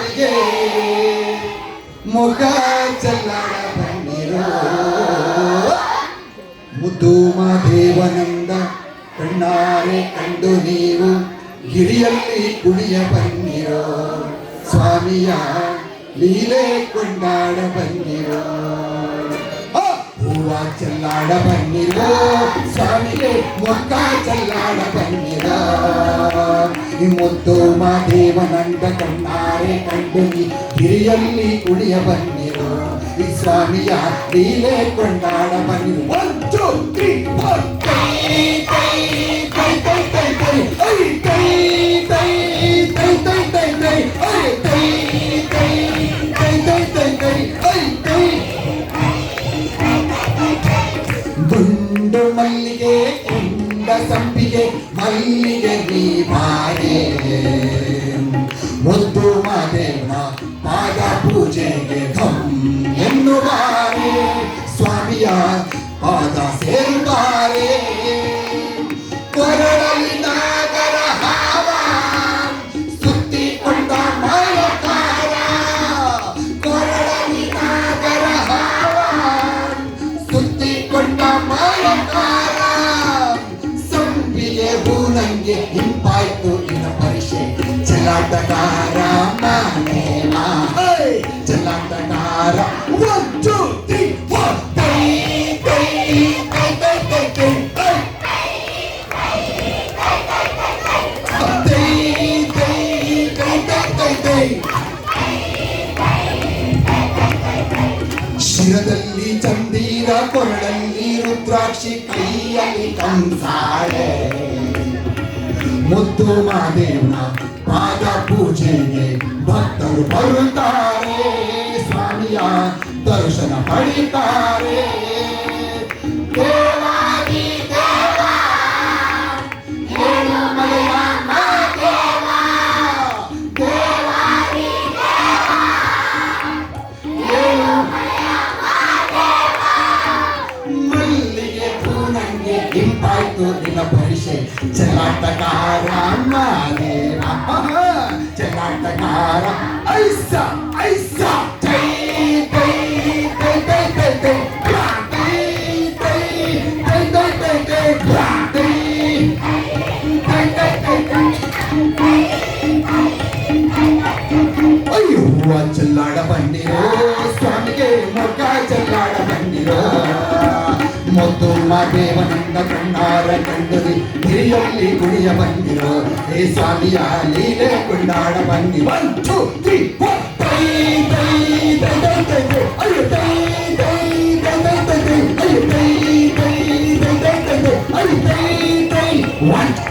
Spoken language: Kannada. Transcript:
ಸ್ವಾಮಿಗೆ ಮುಖ ಚೆಲ್ಲಾಡ ಬನ್ನಿರೋ ಮುದ್ದು ಮಾದೇವನಂದ ಕಣ್ಣಾರೆ ಕಂಡು ನೀವು ಗಿರಿಯಲ್ಲಿ ಕುಣಿಯ ಬನ್ನಿರೋ ಸ್ವಾಮಿಯ ಲೀಲೆ ಕೊಂಡಾಡ ಬನ್ನಿರೋ ಹೂವ ಚೆಲ್ಲಾಡ ಬನ್ನಿರೋ ಸ್ವಾಮಿಗೆ ಮೊಕ್ಕ ಚೆಲ್ಲಾಡ ಬನ್ನಿರೋ ಮುದ್ದು ಮಾದೇವನಂದ ಕಣ್ಣಾರೆ ಕಂಡು ಗಿರಿಯಲ್ಲಿ ಕುಣಿಯ ಬನ್ನಿರೋ ಈ ಸ್ವಾಮಿಯ ಲೀಲೆ ಕೊಂಡಾಡ ಬನ್ನಿರೋ 1 2 3 4 ದುಂಡು ಮಲ್ಲಿಗೆ ಕುಂಡ ಸಂಪಿಗೆ ಮಲ್ಲಿಗೆ ನೀ ಬಾರೆ ಮುದ್ದು ಮಾದೇವನ ಪಾದ ಪೂಜೆಗೆ ಧಂ ಎನ್ನುವಾರೆ ಸ್ವಾಮಿಯ ಪಾದ ಸೇರುತ್ತಾರೆ ಕೊರಳಲ್ಲಿ ನಾಗರ ಹಾವ ಸುತ್ತಿಕೊಂಡ ಮಲಕಾರ ಕೊರಳಲ್ಲಿ ನಾಗರ ಹಾವ ಸುತ್ತಿಕೊಂಡ ಮಲಕಾರ ಸಂಪಿಗೆ ಹೂನಂಗೆ ಹಿಂಪಾಯ್ತು ಇನ್ನ ಪರಿಷೆ ಚಲಾಟಗಾರ ಮಾನೆ ಚಲಾಟಗಾರ 1 2 3 ಶಿರದಲ್ಲಿ ಚಂದೀರ ಕೊರಳಲ್ಲಿ ರುದ್ರಾಕ್ಷಿ ಕೈಯಲ್ಲಿ ಕಂಸಾಳೆ ಮುದ್ದು ಮಾದೇವನ ಪಾದ ಪೂಜೆಗೆ ಭಕ್ತರು ಬರುತ್ತಾರೆ ಸ್ವಾಮಿಯ ದರ್ಶನ ಪಡಿತಾರೆ ದೇವಾದಿ ದೇವ ಏಳುಮಲೆಯ ಮಾದೇವ ದೇವಾದಿ ದೇವ ಏಳುಮಲೆಯ ಮಾದೇವ ಮಲ್ಲಿಗೆ ಪೂನಂಗೆ ಹಿಂಪಾಯ್ತು ನಿನ್ನ ಪರಿಷೆ ಚಲಾಟಗಾರ ಮಾದೇವ ಚಲಾಟಗಾರ ಐಸ ಐಸ ಜೈ ಜೈ ಜೈ ಜೈ ಜೈ ಜೈ ಹೂವ ಚೆಲ್ಲಾಡ ಬನ್ನಿರೋ ಸ್ವಾಮಿಗೆ ಮೊಗ್ಗ ಚೆಲ್ಲಾಡ ಬನ್ನಿರೋ ಮುದ್ದು ಮಾದೇವನಂದ ಕಣ್ಣಾರ ಕಂಡು ಹಿರಿಯಲ್ಲಿ ಕುಣಿಯ ಬಂದಿರೋ ಹೇ ಸ್ವಾಮಿಯ ಲೀಲೆ ಕೊಂಡಾಡ ಬನ್ನಿ 1 2 3 4 ಅಯ್ಯೋ ಅಯ್ಯೋ 1